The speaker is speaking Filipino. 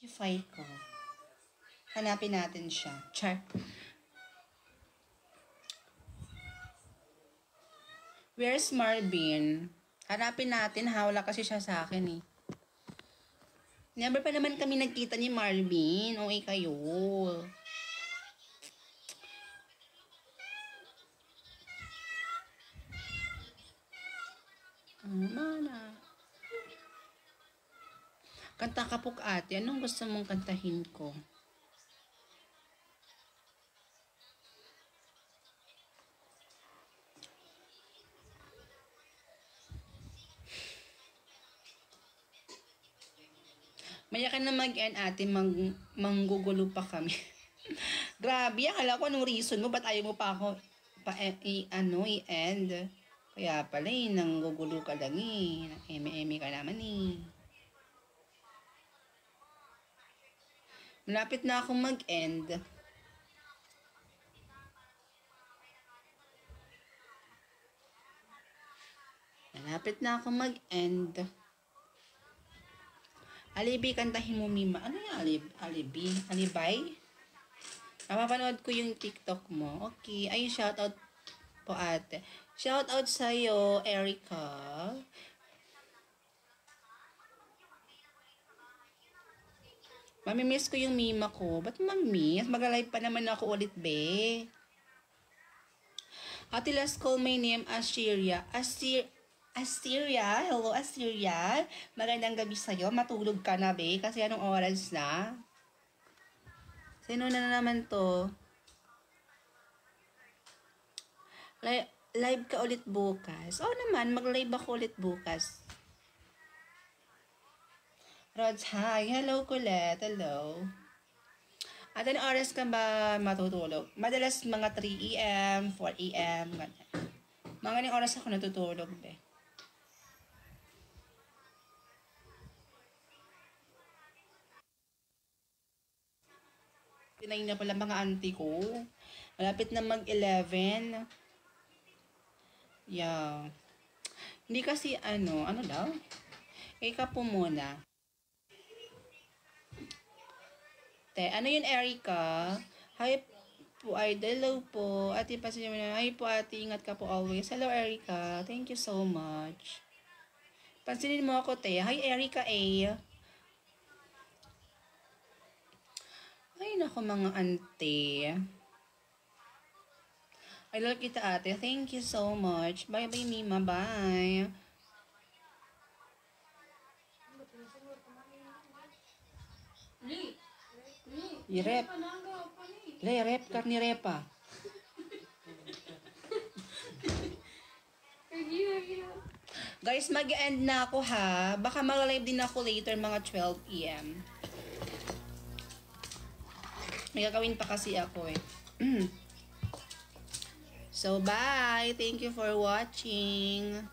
Spotify ko. Hanapin natin siya. Char. Where's Marvin? Hanapin natin. Wala kasi siya sa akin eh. Never pa naman kami nagkita ni Marvin. Okay kayo. Mana? Kanta ka po ate. Anong gusto mong kantahin ko? Maya ka na mag-end ate, manggugulo pa kami. Grabe, akala ko anong reason mo, ba't ayaw mo pa ako i-end? Kaya pala nanggugulo ka lang eh. Eme-eme ka naman eh. Malapit na akong mag-end. Malapit na akong mag-end. Alibi, kantahin mo, Mima. Ano yung alibi? Alibay? Napapanood ko yung TikTok mo. Okay. Ay, shoutout po ate. Shoutout sa'yo, Erica. Mamimiss ko yung Mima ko. Ba't mamiss? Mag-live pa naman ako ulit, be. Ate, let's call my name Assyria. Assyria? Hello, Assyria. Magandang gabi sa'yo. Matulog ka na, be. Kasi anong oras na? Sino na naman to? Live ka ulit bukas. Oo naman, mag-live ako ulit bukas. Rods, hi. Hello, Colette. Hello. At anong oras ka ba matutulog? Madalas mga 3 a.m., 4 a.m., ganyan. Mga anong oras ako natutulog, be. Tinayin na pala mga auntie ko. Malapit na mag-11. Yeah. Hindi kasi ano daw? Ika po muna. Ano yun, Erica? Hi po, idol. Hello po. Ate, pasin mo na. Hi po, ate. Ingat ka po always. Hello, Erica. Thank you so much. Pansinin mo ako, te. Hi, Erica A. Ay, naku, mga ante. I love kita, ate. Thank you so much. Bye-bye, Mima. Bye. I-rep. Rep, karni repa. Guys, mag-end na ako ha. Baka mag-live din ako later mga 12 p.m. May gagawin pa kasi ako eh. So, bye! Thank you for watching.